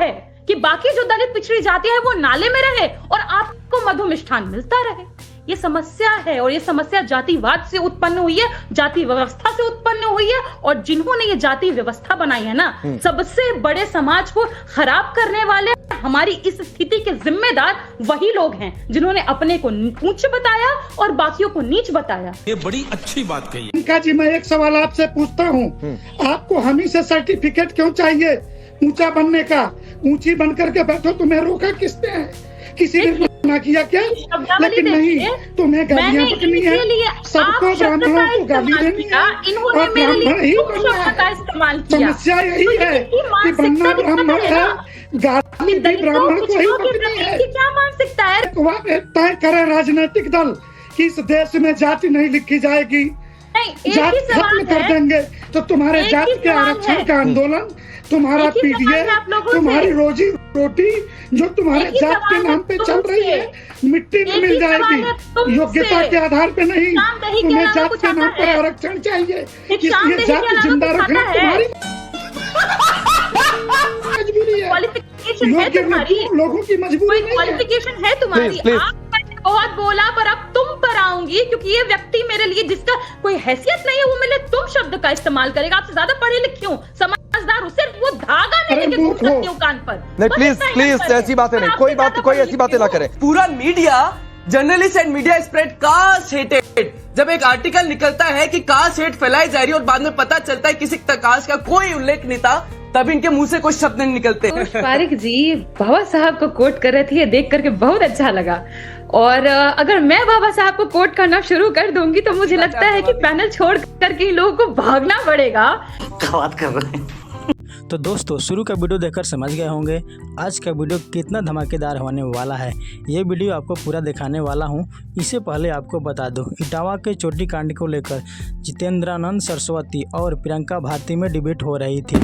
है कि बाकी जो दलित पिछड़ी जाति है वो नाले में रहे और आपको मधु मिष्ठान मिलता रहे। ये समस्या है और ये समस्या जातिवाद से उत्पन्न हुई है, जाति व्यवस्था से उत्पन्न हुई है। और जिन्होंने ये जाति व्यवस्था बनाई है ना, सबसे बड़े समाज को खराब करने वाले, हमारी इस स्थिति के जिम्मेदार वही लोग हैं जिन्होंने अपने को ऊंच बताया और बाकियों को नीच बताया। ये बड़ी अच्छी बात कही। इनका जी, मैं एक सवाल आपसे पूछता हूँ, आपको हम ही से सर्टिफिकेट क्यों चाहिए ऊंचा बनने का? ऊंची बनकर के बैठो, तुम्हें रोका किसने है? किसी ने मना किया क्या? लेकिन नहीं, तुम्हें गालियां बकनी है, सबको ब्राह्मणों को गाली देनी है और ब्राह्मण ही बनना है। समस्या यही है कि बनना ब्राह्मण है, गाली भी ब्राह्मण को ही बकनी है। क्या मानसिकता है? तय करे राजनीतिक दल कि इस देश में जाति नहीं लिखी जाएगी, जात खत्म कर देंगे तो तुम्हारे जात के आरक्षण का आंदोलन, तुम्हारा पीडीए, तुम्हारी रोजी रोटी जो तुम्हारे जात के नाम पे चल रही है मिट्टी में मिल जाएगी। योग्यता के आधार पे नहीं, तुम्हें जात के नाम पर आरक्षण चाहिए, इसलिए जात जिंदा रखना तुम्हारी मजबूरी है, लोगों की मजबूरी नहीं है। क्वालिफिकेशन है तुम्हारी। बहुत बोला पर अब तुम पर आऊंगी, क्योंकि ये व्यक्ति मेरे लिए जिसका कोई हैसियत नहीं है वो मेरे तुम शब्द का इस्तेमाल करेगा। आपसे ज्यादा पढ़ी लिखी हूँ, समझदार हूँ, सिर्फ वो धागा नहीं लेके घूम सकती हूँ कान पर। नहीं, प्लीज ऐसी बातें नहीं, कोई ऐसी बातें ना करे। पूरा media, journalist and media spread caste hated. जब एक आर्टिकल निकलता है कि कास्ट हेट फैलाई जा रही है और बाद में पता चलता है किसी कास्ट का कोई उल्लेख नहीं था, तब इनके मुंह से कुछ शब्द नहीं निकलते। पारिक जी बाबा साहब को कोट कर रहे थे, ये देख करके बहुत अच्छा लगा। और अगर मैं बाबा साहब को कोट करना शुरू कर दूंगी तो मुझे लगता है कि पैनल छोड़ करके इन लोगों को भागना पड़ेगा। क्या बात कर रहे हैं? तो दोस्तों, शुरू का वीडियो देखकर समझ गए होंगे आज का वीडियो कितना धमाकेदार होने वाला है। ये वीडियो आपको पूरा दिखाने वाला हूँ। इससे पहले आपको बता दूँ, इटावा के चोटी कांड को लेकर जितेंद्रानंद सरस्वती और प्रियंका भारती में डिबेट हो रही थी।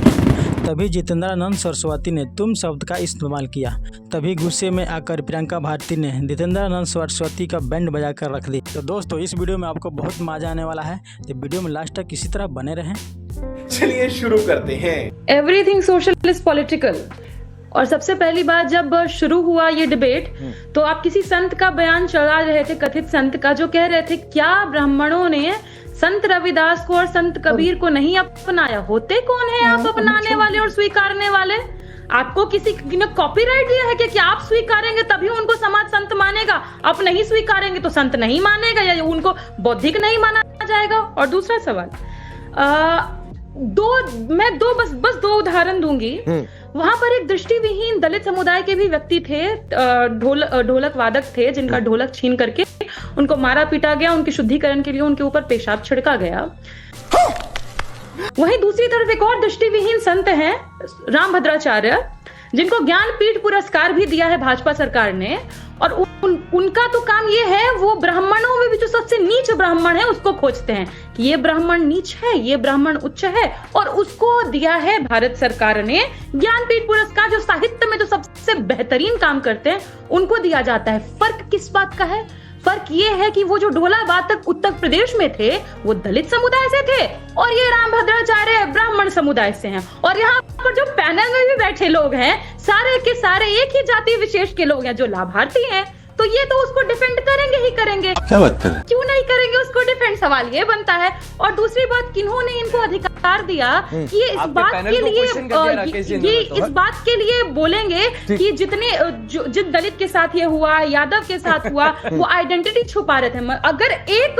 तभी जितेंद्रानंद सरस्वती ने तुम शब्द का इस्तेमाल किया। तभी गुस्से में आकर प्रियंका भारती ने जितेंद्रानंद सरस्वती का बैंड बजा कर रख दी। तो दोस्तों, इस वीडियो में आपको बहुत मजा आने वाला है, तो वीडियो में लास्ट तक किसी तरह बने रहें। चलिए शुरू करते हैं। Everything social is political. और सबसे पहली बात जब शुरू हुआ ये डिबेट, तो आप किसी संत का बयान चला रहे थे, कथित संत का, जो कह रहे थे क्या ब्राह्मणों ने संत रविदास को और संत कबीर को नहीं अपनाया? होते कौन है आप अपनाने वाले और स्वीकारने वाले? आपको किसी ने कॉपीराइट दिया है कि आप स्वीकारेंगे तभी उनको समाज संत मानेगा, आप नहीं स्वीकारेंगे तो संत नहीं मानेगा या उनको बौद्धिक नहीं माना जाएगा? और दूसरा सवाल, बस दो उदाहरण दूंगी। वहां पर एक दृष्टिविहीन दलित समुदाय के भी व्यक्ति थे, ढोलक वादक थे, जिनका ढोलक छीन करके उनको मारा पीटा गया, उनके शुद्धिकरण के लिए उनके ऊपर पेशाब छिड़का गया। वहीं दूसरी तरफ एक और दृष्टिविहीन संत हैं, रामभद्राचार्य, जिनको ज्ञानपीठ पुरस्कार भी दिया है भाजपा सरकार ने। और उनका तो काम ये है, वो ब्राह्मणों में भी जो सबसे नीच ब्राह्मण है उसको खोजते हैं कि ये ब्राह्मण नीच है, ये ब्राह्मण उच्च है, और उसको दिया है भारत सरकार ने ज्ञानपीठ पुरस्कार। जो साहित्य में जो सबसे बेहतरीन काम करते हैं उनको दिया जाता है। फर्क किस बात का है? फर्क ये है कि वो जो ढोला वादक उत्तर प्रदेश में थे वो दलित समुदाय से थे और ये रामभद्राचार्य ब्राह्मण समुदाय से हैं। और यहाँ पर जो पैनल में भी बैठे लोग हैं सारे के सारे एक ही जाति विशेष के लोग हैं जो लाभार्थी हैं। तो ये तो उसको डिफेंड करेंगे ही करेंगे। क्या बात कर रहे हैं? क्यों नहीं करेंगे उसको डिफेंड? सवाल ये बनता है। और दूसरी बात, किन्होंने इनको अधिकार दिया कि ये इस बात के लिए बोलेंगे कि जिन दलित के साथ ये हुआ, यादव के साथ हुआ, वो आइडेंटिटी छुपा रहे थे। अगर एक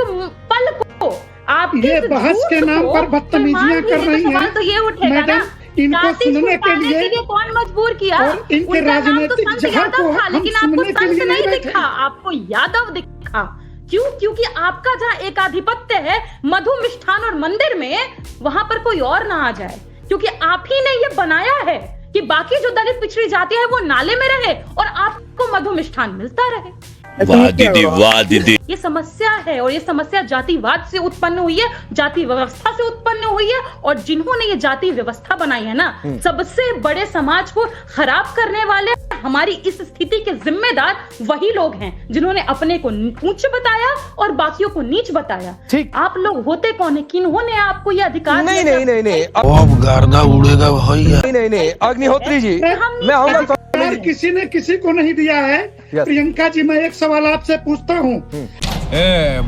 पल को आप ये बहस के नाम पर बदतमीजियां कर रही हैं, तो ये उठेगा ना, इनको सुनने के लिए कौन मजबूर किया? इनके राजनीतिक यादव था, लेकिन आपको संत नहीं दिखा, आपको यादव दिखा। क्यों? क्योंकि आपका जहाँ एकाधिपत्य है मधु मिष्ठान और मंदिर में, वहां पर कोई और ना आ जाए, क्योंकि आप ही ने ये बनाया है कि बाकी जो दलित पिछड़ी जाति है वो नाले में रहे और आपको मधु मिष्ठान मिलता रहे। वाह दीदी, वाह दीदी। ये समस्या है और ये समस्या जातिवाद से उत्पन्न हुई है, जाति व्यवस्था से उत्पन्न हुई है। और जिन्होंने ये जाति व्यवस्था बनाई है ना, सबसे बड़े समाज को खराब करने वाले, हमारी इस स्थिति के जिम्मेदार वही लोग हैं जिन्होंने अपने को ऊंच बताया और बाकियों को नीच बताया। ठीक। आप लोग होते कौन है? किन्होंने आपको ये अधिकार नहीं दिया? नहीं नहीं नहीं अब गर्दा उड़ेगा भैया। नहीं नहीं नहीं अग्निहोत्री जी मैं आऊंगा अधिकार किसी ने किसी को नहीं दिया है। प्रियंका जी, मैं एक सवाल आपसे पूछता हूँ,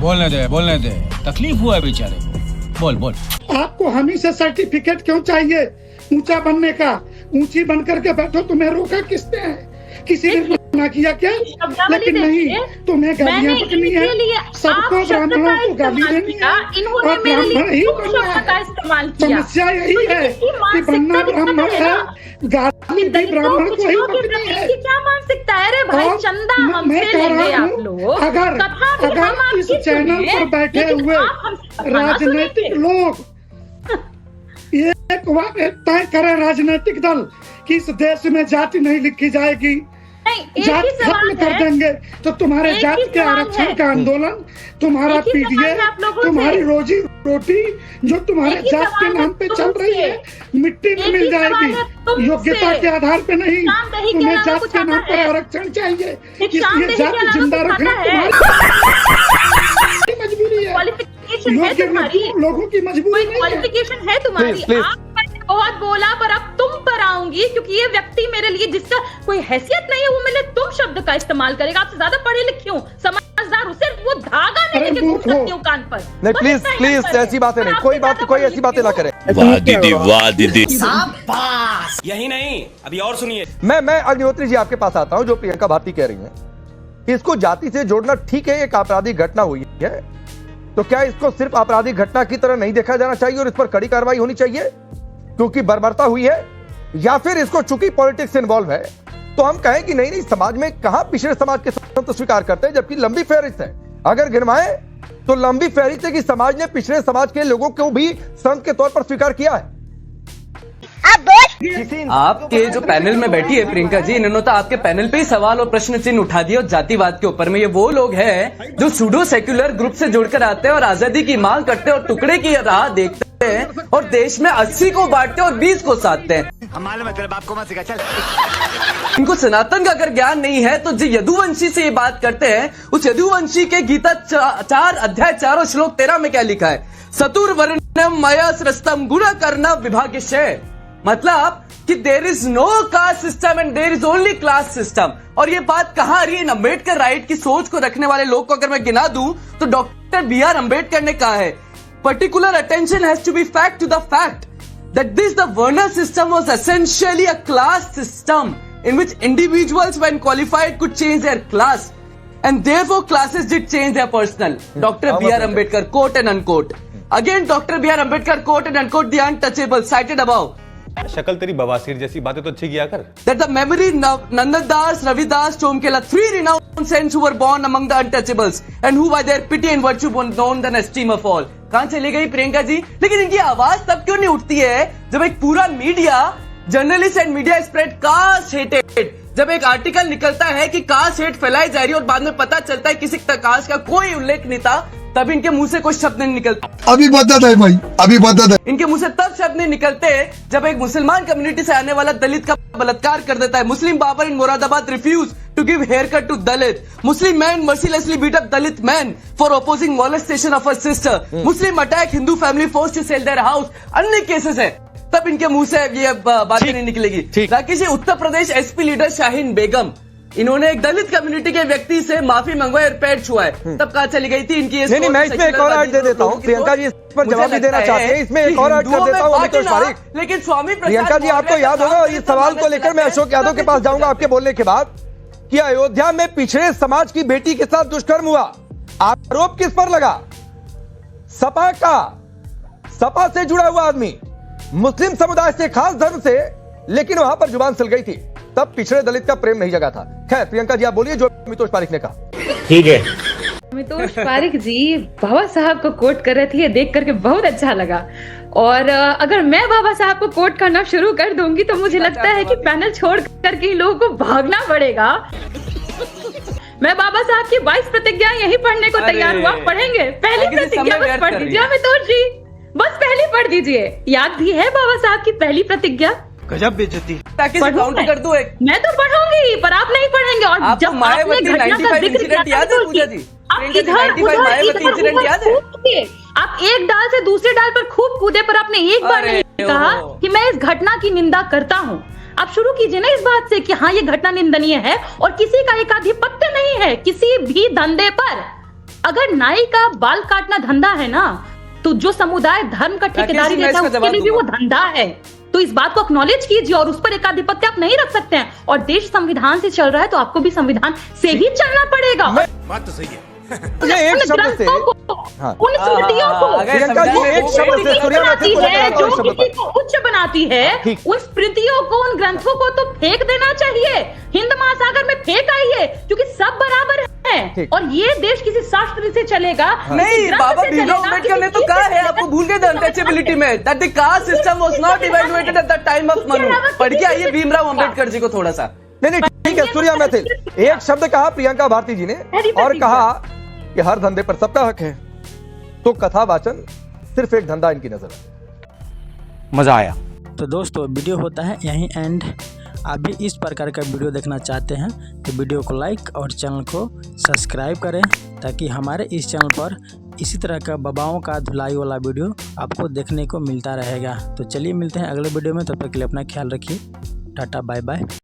बोलने दे तकलीफ हुआ है बेचारे को। बोल बोल। आपको हम ही से सर्टिफिकेट क्यों चाहिए ऊंचा बनने का? ऊंची बन करके बैठो, तुम्हें रोका किसने है? किसी ने मना किया क्या? लेकिन नहीं, तुम्हें गालियां बकनी है, सबको ब्राह्मणों को गाली देनी है और ब्राह्मण ही बनना है। समस्या यही है कि बनना ब्राह्मण है, गाली भी ब्राह्मण को ही बकनी है। क्या मानसिकता है? अरे भाई चंदा मैं कह रहा हूँ, अगर इस चैनल पर बैठे हुए राजनीतिक लोग एक तय करे, राजनीतिक दल कि इस देश में जाति नहीं लिखी जाएगी, जात खत्म कर देंगे, तो तुम्हारे जात के आरक्षण का आंदोलन, तुम्हारा पीडीए, तुम्हारी रोजी रोटी जो तुम्हारे जात के नाम पे चल रही है मिट्टी में मिल जाएगी। योग्यता के आधार पे नहीं, तुम्हें जात के नाम पर आरक्षण चाहिए, इसलिए जात जिंदा रखना तुम्हारी मजबूरी है, लोगों की मजबूरी नहीं है। क्वालिफिकेशन है तुम्हारी। मैंने बहुत बोला, पर अब तुम पर आऊंगी क्योंकि ये व्यक्ति मेरे लिए जिसका कोई हैसियत नहीं है वो मैंने तुम शब्द का इस्तेमाल करेगा। आपसे ज्यादा पढ़ी लिखी हूँ, समझदार हूँ, सिर्फ वो धागा नहीं लेके घूम सकती हूँ कान पर। नहीं प्लीज प्लीज ऐसी बातें नहीं, कोई ऐसी बातें ना करें। वाह दीदी वाह दीदी। यही नहीं, अभी और सुनिए। मैं अग्निहोत्री जी आपके पास आता हूं। जो प्रियंका भारती कह रही हैं, इसको जाति से जोड़ना ठीक है, एक आपराधिक घटना हुई है, तो क्या इसको सिर्फ आपराधिक घटना की तरह नहीं देखा जाना चाहिए और इस पर कड़ी कार्रवाई होनी चाहिए क्योंकि बर्बरता हुई है? या फिर इसको चूंकि पॉलिटिक्स इन्वॉल्व है तो हम कहें कि नहीं समाज में कहां पिछड़े समाज के संत स्वीकार करते हैं, जबकि लंबी फहरिस्त है। अगर गिनवाएं तो लंबी फहरिस्त है कि समाज ने पिछड़े समाज के लोगों को भी संत के तौर पर स्वीकार किया है। आपके जो पैनल में बैठी है प्रियंका जी, इन्होंने तो आपके पैनल पे ही सवाल और प्रश्न चिन्ह उठा दिए और जातिवाद के ऊपर में। ये वो लोग हैं जो सूडो सेक्युलर ग्रुप से जुड़कर आते हैं और आजादी की मांग करते हैं और टुकड़े की राह देखते हैं और देश में 80 को बांटते हैं और 20 को साधते हैं। इनको सनातन का अगर ज्ञान नहीं है तो जो यदुवंशी से ये बात करते हैं, उस यदुवंशी के गीता 4 अध्याय 4 श्लोक 13 में क्या लिखा है? सतुर्वर्णम मया सृष्टम गुण करना विभागशय। मतलब कि there is no caste system and there is only class system. और ये बात कहां आ रही है? अम्बेडकर राइट की सोच को रखने वाले लोग को अगर मैं गिना दूं तो डॉक्टर B.R. अम्बेडकर ने कहा है, particular attention has to be fact to the fact that this the varna system was essentially a class system in which individuals when qualified could change their class and therefore classes did change their personal. Dr. B.R. Ambedkar, quote and unquote. Again Dr. B.R. Ambedkar, quote and unquote, the untouchable cited above. शक्ल तेरी बवासीर जैसी बातें तो अच्छी किया कर। That the memory Nandadas, Ravidas, Chomkela, 3 renowned saints who were born among the untouchables and who by their pity and virtue were known and esteem of all. कहां चली गई प्रियंका जी? लेकिन इनकी आवाज तब क्यों नहीं उठती है जब एक पूरा media, journalist and media spread caste hated, जब एक आर्टिकल निकलता है कि कास्ट हेट फैलाई जा रही है और बाद में पता चलता है किसी कास्ट का कोई उल्लेख नहीं था, तब इनके मुंह से कोई शब्द नहीं निकलता। अभी बता दे भाई, अभी बता दे। इनके मुंह से तब शब्द नहीं निकलते जब एक मुसलमान कम्युनिटी से आने वाला दलित का बलात्कार कर देता है। Muslim barber in Moradabad refuse to give haircut to Dalit. Muslim man mercilessly beat up Dalit man for opposing molestation of a sister. Muslim attack Hindu family force to sell their house. अन्य केसेस है, तब इनके मुंह से ये बातें नहीं निकलेगी। बाकी से उत्तर प्रदेश एसपी लीडर शाहीन बेगम, इन्होंने एक दलित कम्युनिटी के व्यक्ति से माफी मंगवाई और पैर छुआ है, तब कहाँ चली गई थी इनकी? नहीं, मैं इसमें एक और ऐड दे देता हूँ। प्रियंका जी इस पर जवाब भी देना चाहते हैं, इसमें एक और ऐड कर देता हूँ अमितोष पारिक। लेकिन स्वामी प्रियंका जी, आपको याद होगा इस सवाल को लेकर मैं अशोक यादव के पास जाऊंगा आपके बोलने के बाद, कि अयोध्या में पिछड़े समाज की बेटी के साथ दुष्कर्म हुआ। आरोप किस पर लगा? सपा का, सपा से जुड़ा हुआ आदमी, मुस्लिम समुदाय से, खास धर्म से, लेकिन वहां पर जुबान सिल गई थी, तब पिछड़े दलित का प्रेम नहीं जगा था। खैर प्रियंका जी आप बोलिए जो अमितोष पारिक ने कहा। ठीक है। अमितोष पारिक जी बाबा साहब को कोट कर रहे थे, ये देख करके बहुत अच्छा लगा। और अगर मैं बाबा साहब को कोट करना शुरू कर दूंगी तो मुझे लगता है कि पैनल छोड़ करके इन लोगों को भागना पड़ेगा। मैं बाबा साहब की 22 प्रतिज्ञा यही पढ़ने को तैयार हुआ। पढ़ेंगे पहली प्रतिज्ञा, बस पढ़ दीजिए अमितोष जी, बस पहली पढ़ दीजिए। याद भी है बाबा साहब की पहली प्रतिज्ञा? गजब बेइज्जती। ताकि काउंट कर दूं एक। मैं तो पढ़ूंगी। पढ़ूंगी पर आप नहीं पढ़ेंगे। और आपको जब मायावती आपने घटना का 95 जिक्र इंसिडेंट किया याद है पूजा जी? आप इधर 95 मायावती इंसिडेंट याद है? आप एक डाल से दूसरे डाल पर खूब कूदे पर आपने एक बार अरे नहीं कहा ओहो। कि मैं इस घटना की निंदा करता हूँ। आप शुरू कीजिए ना इस बात से कि हाँ ये घटना निंदनीय है और किसी का एकाधिपत्य नहीं है किसी भी धंधे पर। अगर नाई का बाल काटना धंधा है ना, तो जो समुदाय धर्म का ठेकेदारी लेता है उसके लिए भी वो धंधा है। तो इस बात को एक्नॉलेज कीजिए और उस पर एकाधिपत्य आप नहीं रख सकते हैं। और देश संविधान से चल रहा है तो आपको भी संविधान से ही चलना पड़ेगा। बात तो सही है। ये एक शब्द से हाँ। उन स्मृतियों को प्रियंका जी एक शब्द से सूर्या मैं फिर जो किसी को उच्च बनाती है, उन स्मृतियों को उन ग्रंथों को तो फेंक देना चाहिए। हिंद महासागर में फेंक आई है क्योंकि सब बराबर है और ये देश किसी शास्त्र से चलेगा नहीं, बाबा भीमराव अम्बेडकर ने तो कहा है, आपको भूल गए द अनटचेबिलिटी में, that the caste system was not evaluated at the time of Manu. पढ़ के आइए भीमराव अम्बेडकर जी को थोड़ा सा। नहीं ठीक है सूर्या मैथिल, एक शब्द कहा प्रियंका भारती जी ने और कहा कि हर धंधे पर सबका हक है। तो कथा वाचन सिर्फ एक धंधा इनकी नजर है। मजा आया। तो दोस्तों वीडियो होता है यहीं एंड। आप भी इस प्रकार का वीडियो देखना चाहते हैं तो वीडियो को लाइक और चैनल को सब्सक्राइब करें ताकि हमारे इस चैनल पर इसी तरह का बाबाओं का धुलाई वाला वीडियो आपको देखने को मिलता रहेगा। तो चलिए मिलते हैं अगले वीडियो में, तब तक के लिए अपना ख्याल रखिए। Tata bye bye.